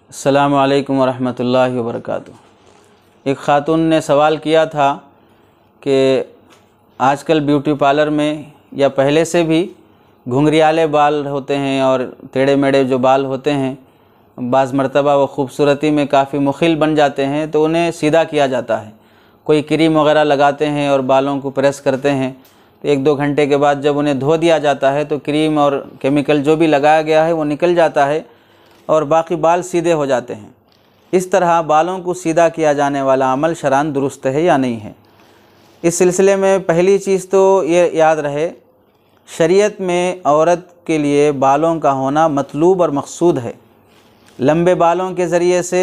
अस्सलामु अलैकुम वरहमतुल्लाहि वबरकातुहू। एक ख़ातून ने सवाल किया था कि आजकल ब्यूटी पार्लर में या पहले से भी घुंघरियाले बाल होते हैं और टेढ़े मेढ़े जो बाल होते हैं, बाज़ मरतबा वो ख़ूबसूरती में काफ़ी मुखिल बन जाते हैं तो उन्हें सीधा किया जाता है। कोई क्रीम वगैरह लगाते हैं और बालों को प्रेस करते हैं तो 1-2 घंटे के बाद जब उन्हें धो दिया जाता है तो क्रीम और केमिकल जो भी लगाया गया है वो निकल जाता है और बाकी बाल सीधे हो जाते हैं। इस तरह बालों को सीधा किया जाने वाला अमल शरअन दुरुस्त है या नहीं है? इस सिलसिले में पहली चीज़ तो ये याद रहे, शरीयत में औरत के लिए बालों का होना मतलूब और मकसूद है। लंबे बालों के ज़रिए से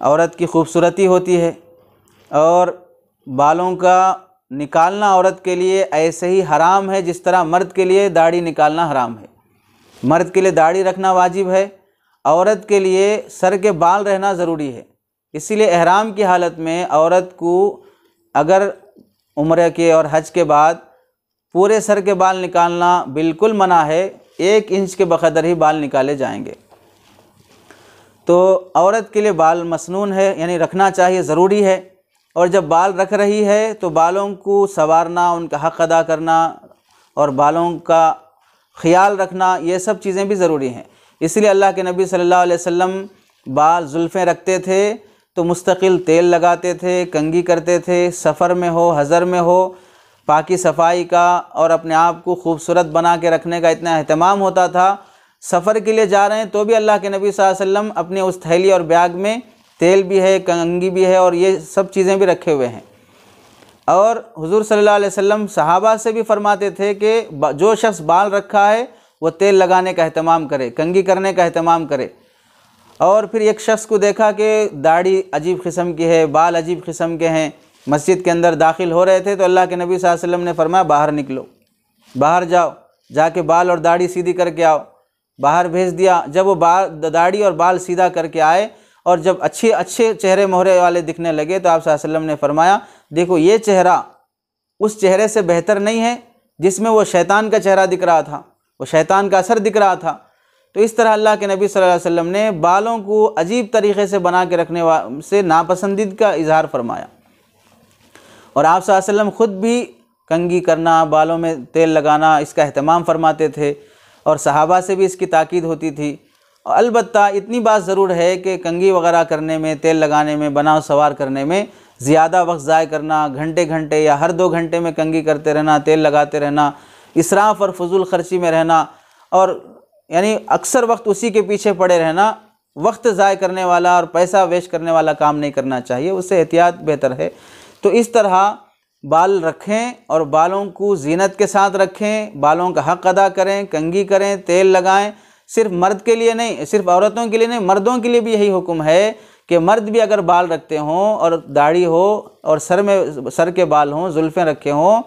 औरत की खूबसूरती होती है और बालों का निकालना औरत के लिए ऐसे ही हराम है जिस तरह मर्द के लिए दाढ़ी निकालना हराम है। मर्द के लिए दाढ़ी रखना वाजिब है, औरत के लिए सर के बाल रहना ज़रूरी है। इसीलिए एहराम की हालत में औरत को अगर उम्र के और हज के बाद पूरे सर के बाल निकालना बिल्कुल मना है, 1 इंच के बक़दर ही बाल निकाले जाएंगे। तो औरत के लिए बाल मसनून है, यानी रखना चाहिए, ज़रूरी है। और जब बाल रख रही है तो बालों को संवारना, उनका हक़ अदा करना और बालों का ख़्याल रखना, ये सब चीज़ें भी ज़रूरी हैं। इसलिए अल्लाह के नबी सल्लल्लाहु अलैहि वसल्लम बाल जुल्फ़ें रखते थे तो मुस्तकिल तेल लगाते थे, कंघी करते थे, सफ़र में हो, हज़र में हो, पाकी सफाई का और अपने आप को खूबसूरत बना के रखने का इतना अहतमाम होता था। सफ़र के लिए जा रहे हैं तो भी अल्लाह के नबी सल्लल्लाहु अलैहि वसल्लम अपने उस थैली और बैग में तेल भी है, कंघी भी है और ये सब चीज़ें भी रखे हुए हैं। और हुज़ूर सल्लल्लाहु अलैहि वसल्लम सहाबा से भी फरमाते थे कि जो शख्स बाल रखा है वो तेल लगाने का अहतमाम करे, कंघी करने का अहतमाम करे। और फिर एक शख्स को देखा कि दाढ़ी अजीब किस्म की है, बाल अजीब किस्म के हैं, मस्जिद के अंदर दाखिल हो रहे थे तो अल्लाह के नबी सल्लल्लाहु अलैहि वसल्लम ने फरमाया बाहर निकलो, बाहर जाओ, जाके बाल और दाढ़ी सीधी करके आओ। बाहर भेज दिया। जब वो दाढ़ी और बाल सीधा करके आए और जब अच्छे चेहरे मोहरे वाले दिखने लगे तो आप सल्लल्लाहु अलैहि वसल्लम ने फरमाया, देखो ये चेहरा उस चेहरे से बेहतर नहीं है जिसमें वो शैतान का चेहरा दिख रहा था, वो शैतान का असर दिख रहा था। तो इस तरह अल्लाह के नबी सल्लल्लाहु अलैहि वसल्लम ने बालों को अजीब तरीक़े से बना के रखने से नापसंदीद का इजहार फरमाया। और आप सल्लल्लाहु अलैहि वसल्लम ख़ुद भी कंघी करना, बालों में तेल लगाना, इसका अहतमाम फरमाते थे और सहाबा से भी इसकी ताकीद होती थी। और अलबत्ता इतनी बात ज़रूर है कि कंघी वगैरह करने में, तेल लगाने में, बनाव सवार करने में ज़्यादा वक्त ज़ाय करना, घंटे घंटे या हर 2 घंटे में कंघी करते रहना, तेल लगाते रहना, इसराफ़ और फजूल खर्ची में रहना और यानी अक्सर वक्त उसी के पीछे पड़े रहना, वक्त ज़ाय करने वाला और पैसा वेस्ट करने वाला काम नहीं करना चाहिए, उससे एहतियात बेहतर है। तो इस तरह बाल रखें और बालों को ज़ीनत के साथ रखें, बालों का हक़ अदा करें, कंघी करें, तेल लगाएं। सिर्फ मर्द के लिए नहीं, सिर्फ औरतों के लिए नहीं, मर्दों के लिए भी यही हुक्म है कि मर्द भी अगर बाल रखते हों और दाढ़ी हो और सर के बाल हों, जुल्फ़ें रखे हों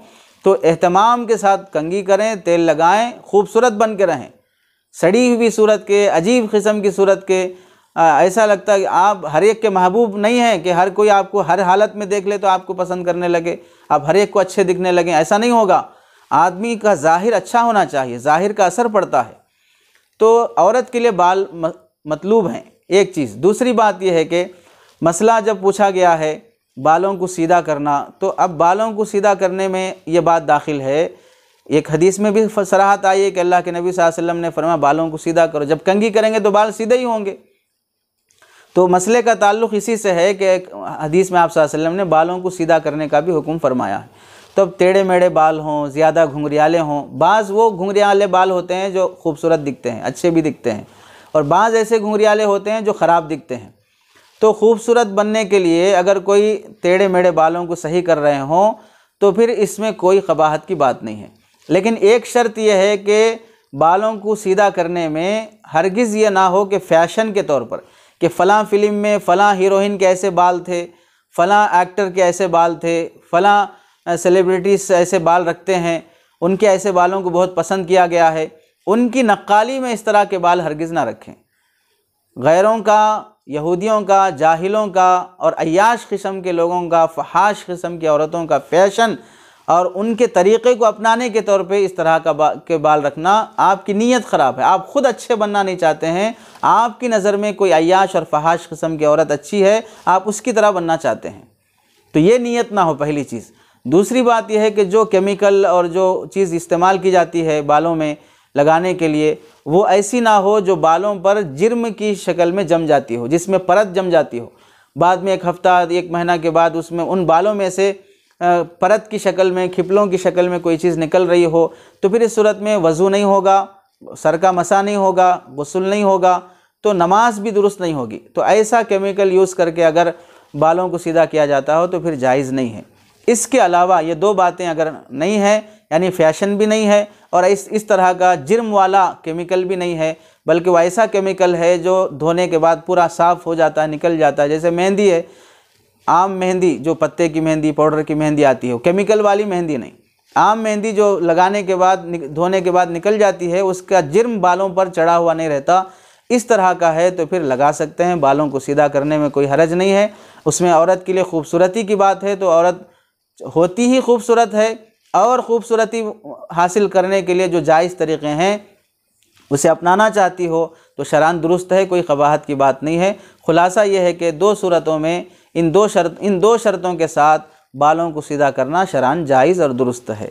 तो एहतमाम के साथ कंघी करें, तेल लगाएं, खूबसूरत बन के रहें। सड़ी हुई सूरत के, अजीब किस्म की सूरत के, ऐसा लगता है कि आप हर एक के महबूब नहीं हैं कि हर कोई आपको हर हालत में देख ले तो आपको पसंद करने लगे, आप हर एक को अच्छे दिखने लगें, ऐसा नहीं होगा। आदमी का ज़ाहिर अच्छा होना चाहिए, ज़ाहिर का असर पड़ता है। तो औरत के लिए बाल मतलूब हैं, एक चीज़। दूसरी बात यह है कि मसला जब पूछा गया है बालों को सीधा करना, तो अब बालों को सीधा करने में ये बात दाखिल है, एक हदीस में भी सराहत आई है कि अल्लाह के नबी सल्लल्लाहु अलैहि वसल्लम ने फरमाया बालों को सीधा करो। जब कंघी करेंगे तो बाल सीधे ही होंगे। तो मसले का ताल्लुक़ इसी से है कि हदीस में आप सल्लल्लाहु अलैहि वसल्लम ने बालों को सीधा करने का भी हुक्म फरमाया है। तो अब टेढ़े मेढ़े बाल हों, ज़्यादा घुंघरियाले हों, बाज़ वो घुंघरियाले बाल होते हैं जो खूबसूरत दिखते हैं, अच्छे भी दिखते हैं, और बाज़ ऐसे घुंघरियाले होते हैं जो ख़राब दिखते हैं। तो खूबसूरत बनने के लिए अगर कोई टेढ़े मेढ़े बालों को सही कर रहे हों तो फिर इसमें कोई क़बाहत की बात नहीं है। लेकिन एक शर्त यह है कि बालों को सीधा करने में हरगिज़ ये ना हो कि फ़ैशन के तौर पर कि फ़लाँ फ़िल्म में फ़लाँ हीरोइन के ऐसे बाल थे, फ़लाँ एक्टर के ऐसे बाल थे, फ़लाँ सेलिब्रिटीज़ ऐसे बाल रखते हैं, उनके ऐसे बालों को बहुत पसंद किया गया है, उनकी नक्काली में इस तरह के बाल हरगिज़ ना रखें। गैरों का, यहूदियों का, जाहिलों का और अय्याश किस्म के लोगों का, फहाश किस्म की औरतों का फ़ैशन और उनके तरीक़े को अपनाने के तौर पे इस तरह के बाल रखना, आपकी नीयत ख़राब है। आप ख़ुद अच्छे बनना नहीं चाहते हैं, आपकी नज़र में कोई अय्याश और फहाश किस्म की औरत अच्छी है, आप उसकी तरह बनना चाहते हैं, तो ये नीयत ना हो, पहली चीज़। दूसरी बात यह है कि जो केमिकल और जो चीज़ इस्तेमाल की जाती है बालों में लगाने के लिए, वो ऐसी ना हो जो बालों पर जिर्म की शक्ल में जम जाती हो, जिसमें परत जम जाती हो। बाद में 1 हफ़्ता 1 महीना के बाद उसमें उन बालों में से परत की शक्ल में, खिपलों की शक्ल में कोई चीज़ निकल रही हो, तो फिर इस सूरत में वज़ू नहीं होगा, सर का मसा नहीं होगा, गुस्ल नहीं होगा, तो नमाज भी दुरुस्त नहीं होगी। तो ऐसा केमिकल यूज़ करके अगर बालों को सीधा किया जाता हो तो फिर जायज़ नहीं है। इसके अलावा ये 2 बातें अगर नहीं है, यानी फ़ैशन भी नहीं है और इस तरह का जिर्म वाला केमिकल भी नहीं है, बल्कि वो ऐसा केमिकल है जो धोने के बाद पूरा साफ़ हो जाता है, निकल जाता है। जैसे मेहंदी है, आम मेहंदी, जो पत्ते की मेहंदी, पाउडर की मेहंदी आती है, केमिकल वाली मेहंदी नहीं, आम मेहंदी जो लगाने के बाद, धोने के बाद निकल जाती है, उसका जिर्म बालों पर चढ़ा हुआ नहीं रहता, इस तरह का है तो फिर लगा सकते हैं। बालों को सीधा करने में कोई हरज नहीं है। उसमें औरत के लिए खूबसूरती की बात है तो औरत होती ही खूबसूरत है, और ख़ूबसूरती हासिल करने के लिए जो जायज़ तरीक़े हैं उसे अपनाना चाहती हो तो शरान दुरुस्त है, कोई क़बाहत की बात नहीं है। ख़ुलासा ये है कि 2 सूरतों में इन दो शर्तों के साथ बालों को सीधा करना शरान जायज़ और दुरुस्त है।